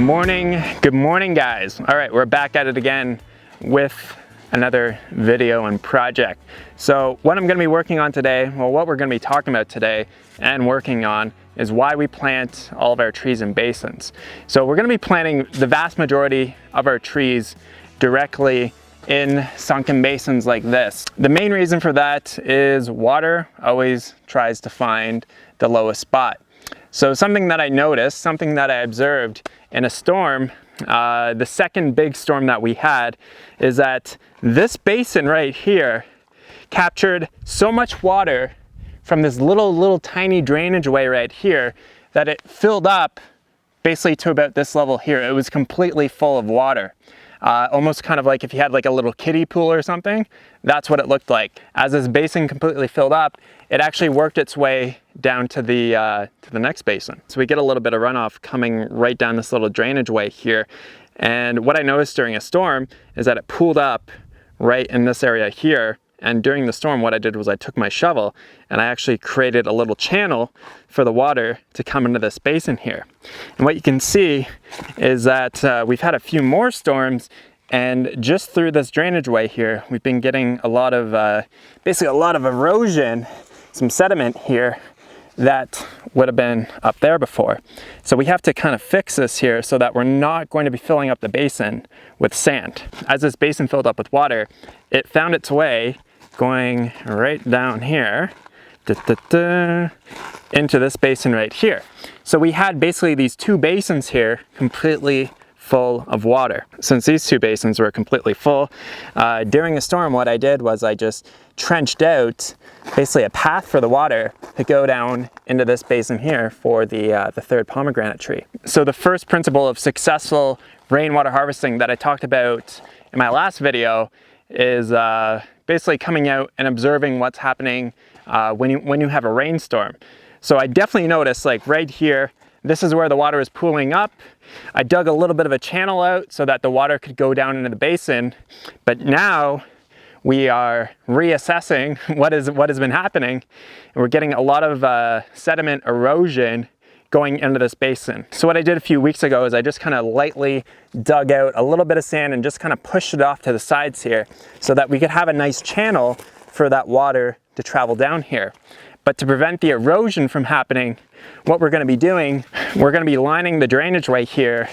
Good morning guys. All right, we're back at it again with another video and project. So what I'm gonna be working on today, well, what we're gonna be talking about today and working on is why we plant all of our trees in basins. So we're gonna be planting the vast majority of our trees directly in sunken basins like this. The main reason for that is water always tries to find the lowest spot. So something that I noticed, something that I observed in a storm, the second big storm that we had, is that this basin right here captured so much water from this little tiny drainage way right here that it filled up basically to about this level here. It was completely full of water. Almost kind of like if you had like a little kiddie pool or something, that's what it looked like. As this basin completely filled up, it actually worked its way down to the next basin. So we get a little bit of runoff coming right down this little drainage way here. And what I noticed during a storm is that it pooled up right in this area here. And during the storm, what I did was I took my shovel and I actually created a little channel for the water to come into this basin here. And what you can see is that we've had a few more storms, and just through this drainage way here, we've been getting a lot of, basically a lot of erosion, some sediment here that would have been up there before. So we have to kind of fix this here so that we're not going to be filling up the basin with sand. As this basin filled up with water, it found its way going right down here into this basin right here. So we had basically these two basins here completely full of water. Since these two basins were completely full, during a storm what I did was I just trenched out basically a path for the water to go down into this basin here for the third pomegranate tree. So the first principle of successful rainwater harvesting that I talked about in my last video is basically coming out and observing what's happening when you have a rainstorm. So I definitely noticed, like right here, this is where the water is pooling up. I dug a little bit of a channel out so that the water could go down into the basin, but now we are reassessing what has been happening, and we're getting a lot of sediment erosion going into this basin. So what I did a few weeks ago is I just kind of lightly dug out a little bit of sand and just kind of pushed it off to the sides here so that we could have a nice channel for that water to travel down here. But to prevent the erosion from happening, what we're going to be doing, we're going to be lining the drainage way here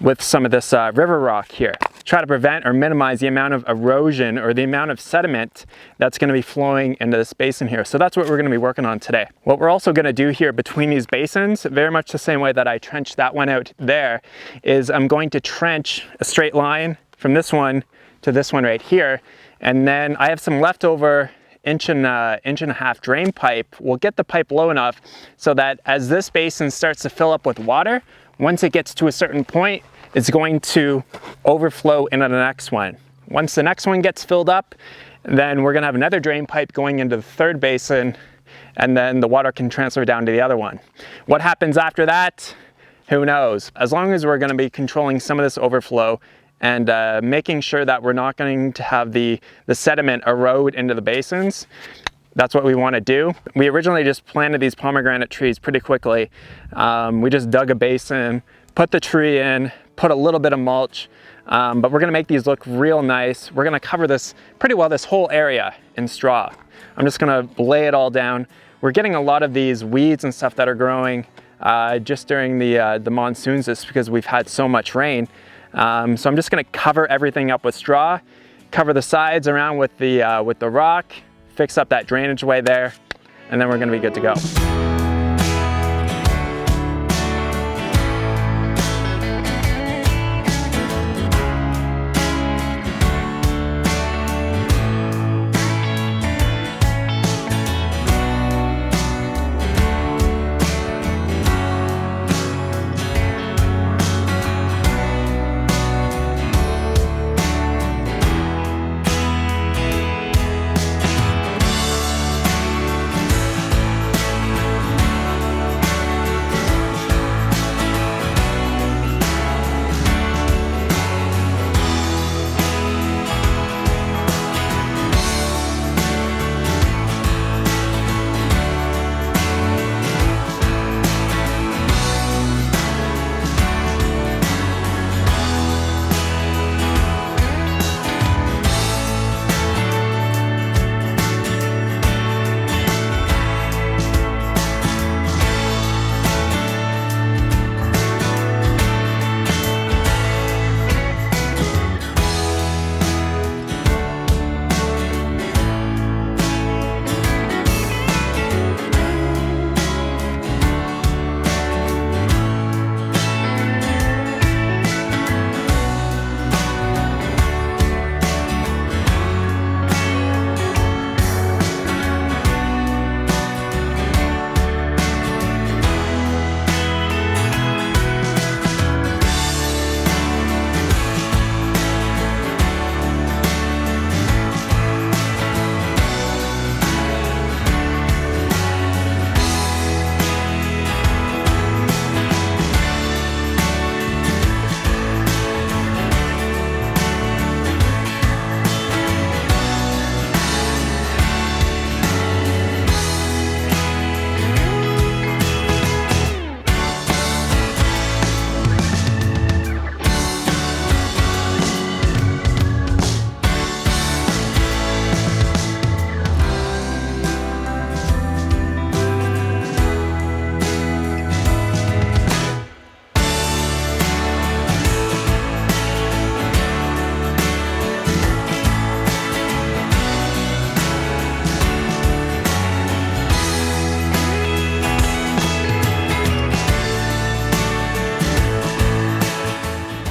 with some of this river rock here. Try to prevent or minimize the amount of erosion or the amount of sediment that's going to be flowing into this basin here. So that's what we're going to be working on today. What we're also going to do here between these basins, very much the same way that I trenched that one out there, is I'm going to trench a straight line from this one to this one right here. And then I have some leftover inch and a half drain pipe. We'll get the pipe low enough so that as this basin starts to fill up with water, once it gets to a certain point, it's going to overflow into the next one. Once the next one gets filled up, then we're gonna have another drain pipe going into the third basin, and then the water can transfer down to the other one. What happens after that? Who knows? As long as we're gonna be controlling some of this overflow and making sure that we're not going to have the sediment erode into the basins, that's what we want to do. We originally just planted these pomegranate trees pretty quickly. We just dug a basin, put the tree in, put a little bit of mulch, but we're going to make these look real nice. We're going to cover this pretty well, this whole area, in straw. I'm just going to lay it all down. We're getting a lot of these weeds and stuff that are growing just during the monsoons, just because we've had so much rain. So I'm just going to cover everything up with straw, cover the sides around with the rock, fix up that drainage way there, and then we're going to be good to go.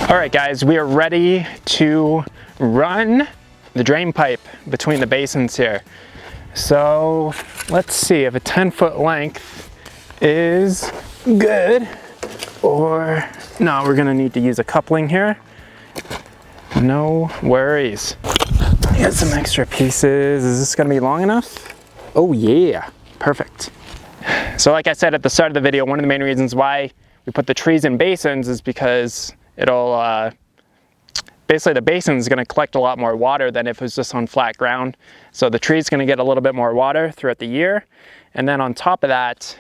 All right guys, we are ready to run the drain pipe between the basins here. So let's see if a 10-foot length is good, or no, we're gonna need to use a coupling here. No worries. Get some extra pieces. Is this gonna be long enough? Oh yeah, perfect. So like I said at the start of the video, one of the main reasons why we put the trees in basins is because it'll, basically the basin is going to collect a lot more water than if it was just on flat ground. So the tree is going to get a little bit more water throughout the year. And then on top of that,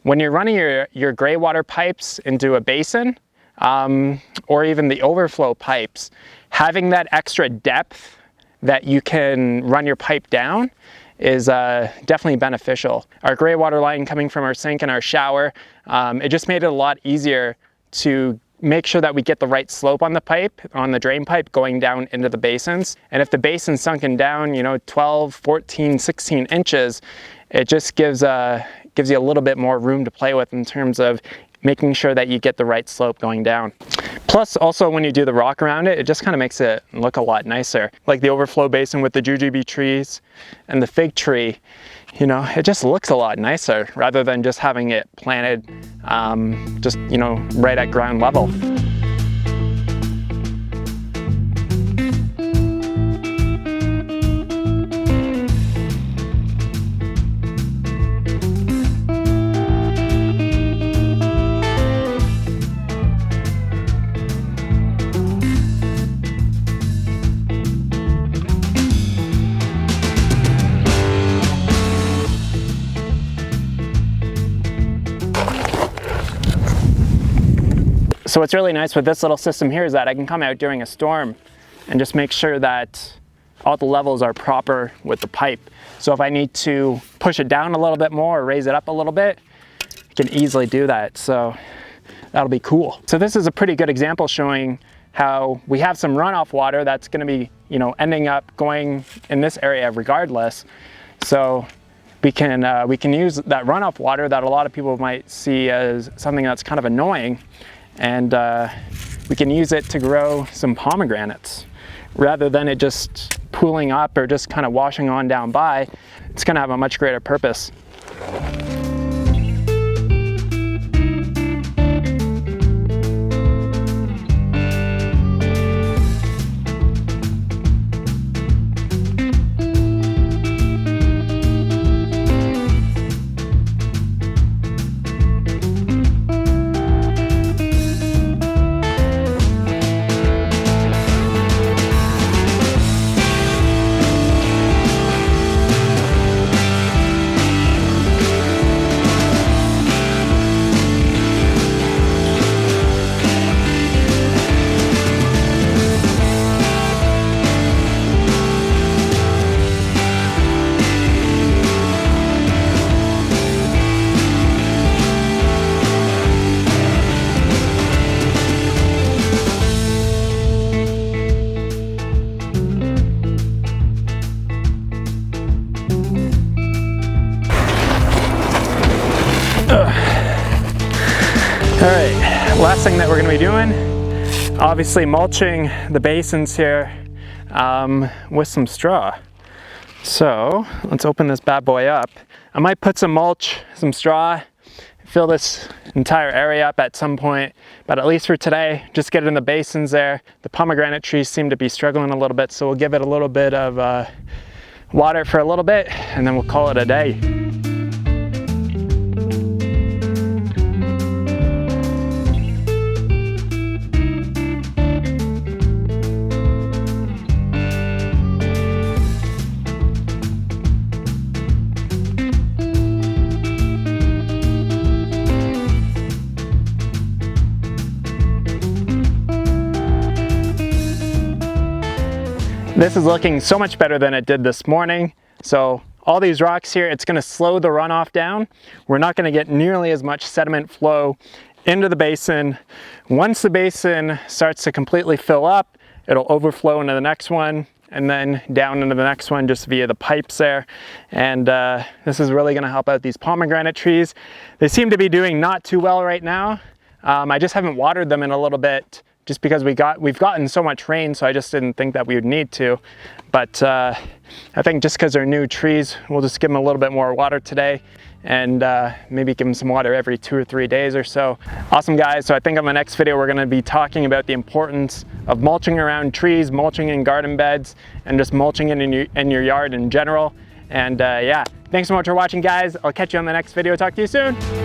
when you're running your gray water pipes into a basin, or even the overflow pipes, having that extra depth that you can run your pipe down is definitely beneficial. Our gray water line coming from our sink and our shower, it just made it a lot easier to make sure that we get the right slope on the pipe, on the drain pipe going down into the basins. And if the basin's sunken down, 12, 14, 16 inches, it just gives you a little bit more room to play with in terms of making sure that you get the right slope going down. Plus, also when you do the rock around it, it just kind of makes it look a lot nicer. Like the overflow basin with the jujube trees and the fig tree, it just looks a lot nicer rather than just having it planted right at ground level. So what's really nice with this little system here is that I can come out during a storm and just make sure that all the levels are proper with the pipe. So if I need to push it down a little bit more or raise it up a little bit, I can easily do that. So that'll be cool. So this is a pretty good example showing how we have some runoff water that's going to be, ending up going in this area regardless. So we can use that runoff water that a lot of people might see as something that's kind of annoying, and we can use it to grow some pomegranates. Rather than it just pooling up or just kind of washing on down by, it's going to have a much greater purpose. All right, last thing that we're gonna be doing, obviously mulching the basins here with some straw. So let's open this bad boy up. I might put some mulch, some straw, fill this entire area up at some point, but at least for today, just get it in the basins there. The pomegranate trees seem to be struggling a little bit, so we'll give it a little bit of water for a little bit, and then we'll call it a day. This is looking so much better than it did this morning. So all these rocks here, it's going to slow the runoff down. We're not going to get nearly as much sediment flow into the basin. Once the basin starts to completely fill up, it'll overflow into the next one and then down into the next one just via the pipes there. And this is really going to help out these pomegranate trees. They seem to be doing not too well right now. I just haven't watered them in a little bit just because we've gotten so much rain, so I just didn't think that we would need to. But I think just because they're new trees, we'll just give them a little bit more water today, and maybe give them some water every 2 or 3 days or so. Awesome, guys. So I think on the next video, we're going to be talking about the importance of mulching around trees, mulching in garden beds, and just mulching in your yard in general. And yeah, thanks so much for watching, guys. I'll catch you on the next video. Talk to you soon.